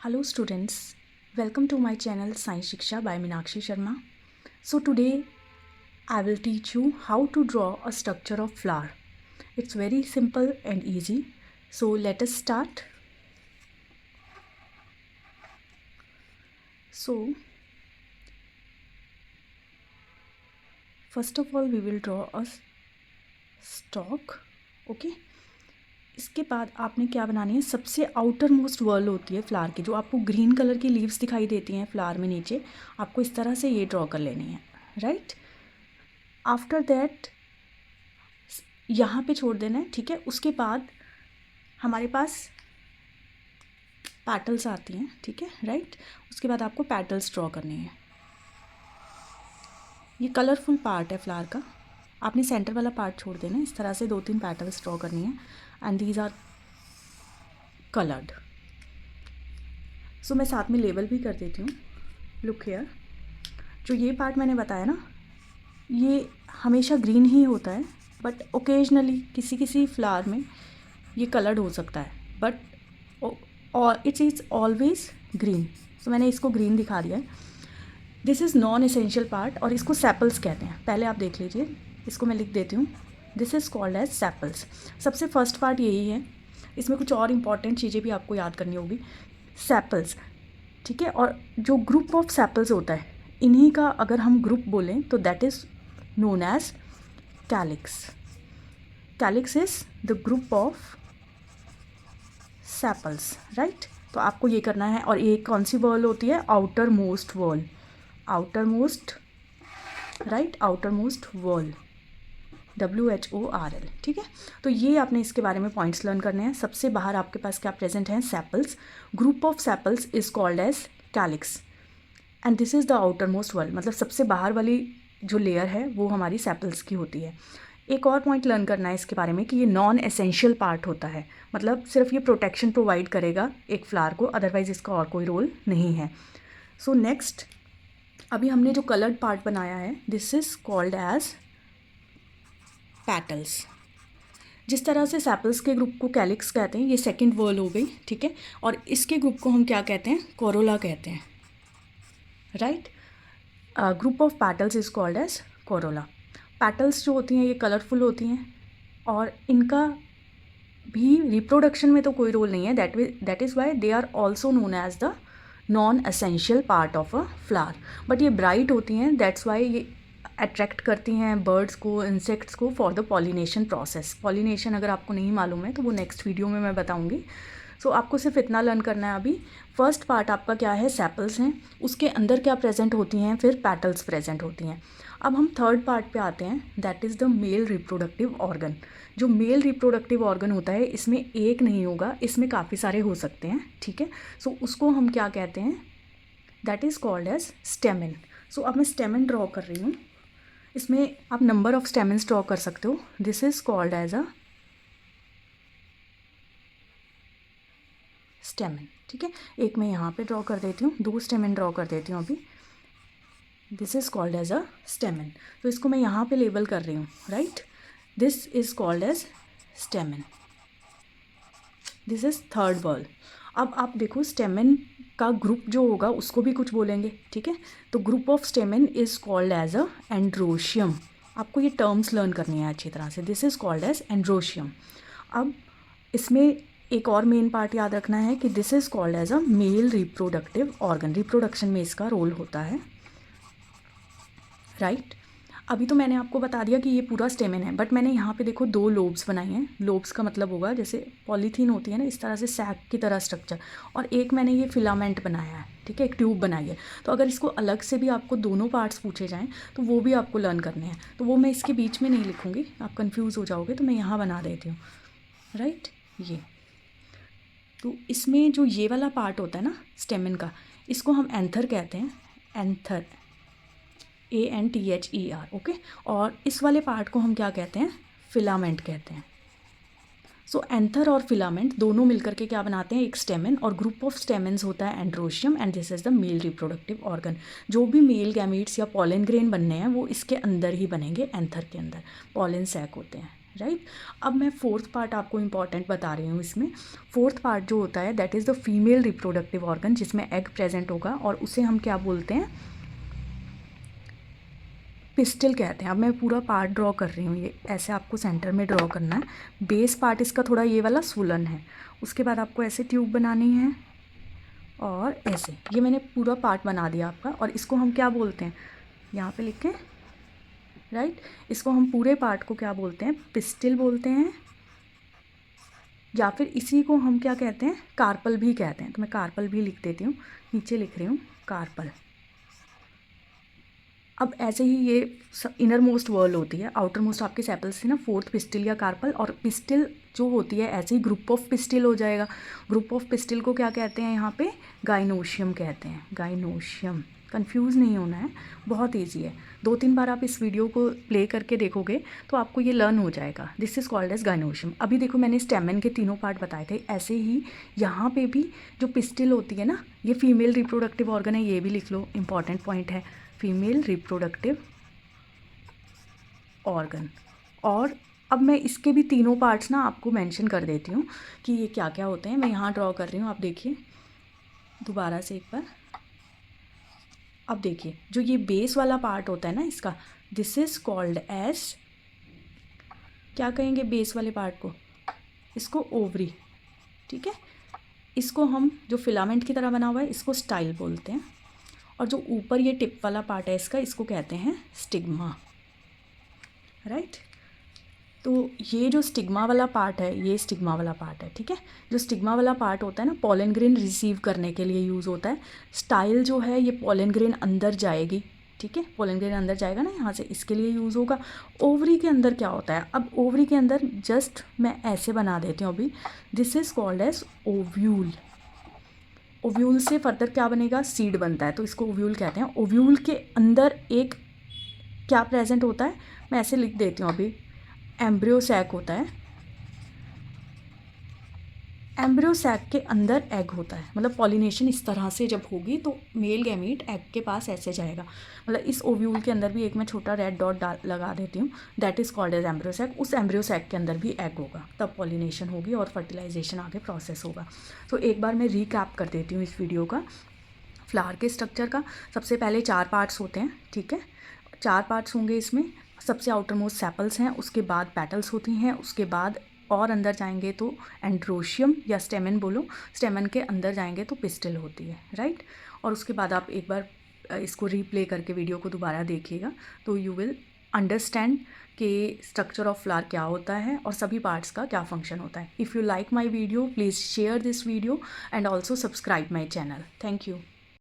Hello students, welcome to my channel Science Shiksha by Meenakshi Sharma. So today I will teach you how to draw a structure of flower. It's very simple and easy. So let us start. So first of all we will draw a stalk. Okay. इसके बाद आपने क्या बनानी है, सबसे outer most whorl होती है flower की, जो आपको ग्रीन कलर की लीव्स दिखाई देती हैं फ्लावर में नीचे, आपको इस तरह से ये ड्रॉ कर लेनी है. राइट. आफ्टर दैट यहाँ पे छोड़ देना है. ठीक है. उसके बाद हमारे पास पैटल्स आती हैं. ठीक है. राइट. उसके बाद आपको पैटल्स ड्रॉ करनी है. ये कलरफुल पार्ट है फ्लावर का, आपने सेंटर वाला पार्ट छोड़ देना है. इस तरह से 2-3 पैटल्स ड्रॉ करनी है एंड दीज आर कलर्ड. सो मैं साथ में लेबल भी कर देती हूँ. लुक हियर, जो ये पार्ट मैंने बताया ना, ये हमेशा ग्रीन ही होता है, बट ओकेजनली किसी किसी फ्लावर में ये कलर्ड हो सकता है, बट और इट्स इज़ ऑलवेज ग्रीन. सो मैंने इसको ग्रीन दिखा दिया है. This is non essential part और इसको सेपल्स कहते हैं. पहले आप देख लीजिए, इसको मैं लिख देती हूँ. This is called as sepals. सबसे फर्स्ट पार्ट यही है. इसमें कुछ और इम्पॉर्टेंट चीज़ें भी आपको याद करनी होगी. सेपल्स. ठीक है. और जो ग्रुप ऑफ सेपल्स होता है, इन्हीं का अगर हम ग्रुप बोलें तो that is known as calyx. Calyx is the group of sepals. Right. तो आपको ये करना है. और एक कौन सी वर्ल होती है? Outer most whorl. Outer most. Right. Outer most whorl. WHORL. ठीक है. तो ये आपने इसके बारे में पॉइंट्स लर्न करने हैं. सबसे बाहर आपके पास क्या प्रेजेंट है? Sepals. Group of sepals is called as calyx and this is the outer most whorl. मतलब सबसे बाहर वाली जो लेयर है वो हमारी सेपल्स की होती है. एक और पॉइंट लर्न करना है इसके बारे में कि ये नॉन एसेंशियल पार्ट होता है. मतलब सिर्फ ये प्रोटेक्शन प्रोवाइड करेगा एक फ्लावर को, अदरवाइज इसका और कोई रोल नहीं है. सो नेक्स्ट, अभी हमने जो कलर्ड पार्ट बनाया है, this is called as petals. जिस तरह से सेपल्स के ग्रुप को कैलिक्स कहते हैं, ये सेकंड वर्ल हो गई. ठीक है. और इसके ग्रुप को हम क्या कहते हैं? कोरोला कहते हैं. Right. Group of petals is called as corolla. Petals जो होती हैं ये कलरफुल होती हैं और इनका भी रिप्रोडक्शन में तो कोई रोल नहीं है. That is why they are also known as the non essential part of a flower. But ये ब्राइट होती हैं, दैट्स वाई ये अट्रैक्ट करती हैं बर्ड्स को, इंसेक्ट्स को for the pollination process. Pollination अगर आपको नहीं मालूम है तो वो नेक्स्ट वीडियो में मैं बताऊंगी. सो आपको सिर्फ इतना लर्न करना है अभी. फर्स्ट पार्ट आपका क्या है? सेपल्स हैं. उसके अंदर क्या प्रेजेंट होती हैं? फिर पैटल्स प्रेजेंट होती हैं. अब हम थर्ड पार्ट पे आते हैं. That is the mail reproductive organ. जो मेल रिप्रोडक्टिव ऑर्गन होता है, इसमें एक नहीं होगा, इसमें काफ़ी सारे हो सकते हैं. ठीक है. सो उसको हम क्या कहते हैं? That is called as stamen. सो अब मैं स्टेमेन ड्रॉ कर रही हूँ. इसमें आप नंबर ऑफ स्टेमेंस ड्रॉ कर सकते हो. This is called as a stamen. ठीक है. एक मैं यहाँ पे ड्रॉ कर देती हूँ, 2 स्टेमेन ड्रॉ कर देती हूँ अभी. This is called as a stamen. तो इसको मैं यहाँ पे लेबल कर रही हूँ. Right. This is called as stamen. This is third whorl. अब आप देखो, स्टेमेन का ग्रुप जो होगा उसको भी कुछ बोलेंगे. ठीक है. तो group of stamen is called as a androecium. आपको ये टर्म्स लर्न करनी है अच्छी तरह से. This is called as androecium. अब इसमें एक और मेन पार्ट याद रखना है कि this is called as a male reproductive organ. Reproduction में इसका रोल होता है. राइट. अभी तो मैंने आपको बता दिया कि ये पूरा स्टेमेन है, बट मैंने यहाँ पे देखो 2 लोब्स बनाए हैं. लोब्स का मतलब होगा जैसे पॉलीथीन होती है ना, इस तरह से सैक की तरह स्ट्रक्चर. और एक मैंने ये फिलामेंट बनाया है. ठीक है. एक ट्यूब बनाई है. तो अगर इसको अलग से भी आपको दोनों पार्ट्स पूछे जाएँ तो वो भी आपको लर्न करने हैं. तो वो मैं इसके बीच में नहीं लिखूँगी, आप कन्फ्यूज़ हो जाओगे, तो मैं यहाँ बना देती हूँ. राइट. ये तो इसमें जो ये वाला पार्ट होता है ना स्टेमेन का, इसको हम एंथर कहते हैं. एंथर. ANTHER. ओके. और इस वाले पार्ट को हम क्या कहते हैं? फिलामेंट कहते हैं. सो एंथर और फिलामेंट दोनों मिलकर के क्या बनाते हैं? एक स्टेमेन. और ग्रुप ऑफ स्टेमेन्स होता है androecium and this is the mail reproductive organ. जो भी मेल गैमीट्स या पॉलन ग्रेन बनने हैं वो इसके अंदर ही बनेंगे, एंथर के अंदर. पॉलन सैक होते हैं. राइट। अब मैं फोर्थ पार्ट आपको इम्पॉर्टेंट बता रही हूँ इसमें। फोर्थ पार्ट जो होता है that is the female reproductive organ, जिसमें एग प्रेजेंट होगा और उसे हम क्या बोलते हैं, पिस्टल कहते हैं। अब मैं पूरा पार्ट ड्रॉ कर रही हूँ, ये ऐसे आपको सेंटर में ड्रॉ करना है। बेस पार्ट इसका थोड़ा ये वाला स्वोलन है, उसके बाद आपको ऐसे ट्यूब बनानी है और ऐसे, ये मैंने पूरा पार्ट बना दिया आपका। और इसको हम क्या बोलते हैं, यहाँ पे लिखें, राइट। इसको हम पूरे पार्ट को क्या बोलते हैं, पिस्टल बोलते हैं, या फिर इसी को हम क्या कहते हैं, कार्पल भी कहते हैं। तो मैं कार्पल भी लिख देती हूँ, नीचे लिख रही हूँ कार्पल। अब ऐसे ही ये इनर मोस्ट वर्ल होती है, आउटर मोस्ट आपके सेपल्स थी ना, फोर्थ पिस्टल या कार्पल। और पिस्टल जो होती है ऐसे ही ग्रुप ऑफ पिस्टल हो जाएगा। ग्रुप ऑफ पिस्टल को क्या कहते हैं यहाँ पे, गाइनोशियम कहते हैं, गाइनोशियम। कंफ्यूज नहीं होना है, बहुत ईजी है। 2-3 बार आप इस वीडियो को प्ले करके देखोगे तो आपको ये लर्न हो जाएगा। This is called as gynoecium. अभी देखो मैंने स्टेमन के तीनों पार्ट बताए थे, ऐसे ही यहाँ पे भी जो पिस्टल होती है ना, ये फीमेल रिप्रोडक्टिव ऑर्गन है, ये भी लिख लो, इंपॉर्टेंट पॉइंट है, फीमेल रिप्रोडक्टिव ऑर्गन। और अब मैं इसके भी तीनों पार्ट्स ना आपको मेंशन कर देती हूँ कि ये क्या क्या होते हैं। मैं यहाँ ड्रॉ कर रही हूँ, आप देखिए दोबारा से एक बार। अब देखिए जो ये बेस वाला पार्ट होता है ना इसका, दिस इज़ कॉल्ड एज, क्या कहेंगे बेस वाले पार्ट को, इसको ओवरी, ठीक है। इसको हम जो फिलामेंट की तरह बना हुआ है इसको स्टाइल बोलते हैं। और जो ऊपर ये टिप वाला पार्ट है इसका, इसको कहते हैं स्टिग्मा, राइट। तो ये जो स्टिग्मा वाला पार्ट है, ये स्टिग्मा वाला पार्ट है, ठीक है। जो स्टिग्मा वाला पार्ट होता है ना, पॉलन ग्रेन रिसीव करने के लिए यूज़ होता है। स्टाइल जो है ये पॉलन ग्रेन अंदर जाएगी, ठीक है, पॉलन ग्रेन अंदर जाएगा ना यहाँ से, इसके लिए यूज़ होगा। ओवरी के अंदर क्या होता है, अब ओवरी के अंदर जस्ट मैं ऐसे बना देती हूँ अभी, this is called as ovule. Ovule से फर्दर क्या बनेगा, सीड बनता है, तो इसको ओव्यूल कहते हैं। ओव्यूल के अंदर एक क्या प्रेजेंट होता है, मैं ऐसे लिख देती हूँ अभी, एम्ब्रियो सैक होता है। एम्ब्रियो सैक के अंदर एग होता है, मतलब पॉलिनेशन इस तरह से जब होगी तो मेल गैमीट एग के पास ऐसे जाएगा। मतलब इस ओव्यूल के अंदर भी एक मैं छोटा रेड डॉट लगा देती हूँ, that is called as embryo sac. उस एम्ब्रियो सैक के अंदर भी एग होगा, तब पॉलिनेशन होगी और फर्टिलाइजेशन आगे प्रोसेस होगा। तो एक बार मैं रीकैप कर देती हूँ इस वीडियो का, फ्लावर के स्ट्रक्चर का। सबसे पहले 4 पार्ट्स होते हैं, ठीक है, 4 पार्ट्स होंगे इसमें। सबसे आउटर मोस्ट सेपल्स हैं, उसके बाद पेटल्स होती हैं, उसके बाद और अंदर जाएंगे तो एंड्रोशियम या स्टेमन बोलो, स्टेमन के अंदर जाएंगे तो पिस्टल होती है, राइट। और उसके बाद आप एक बार इसको रीप्ले करके वीडियो को दोबारा देखिएगा तो यू विल अंडरस्टैंड कि स्ट्रक्चर ऑफ फ्लावर क्या होता है और सभी पार्ट्स का क्या फंक्शन होता है। If you like my video please share this video and also subscribe my channel. Thank you.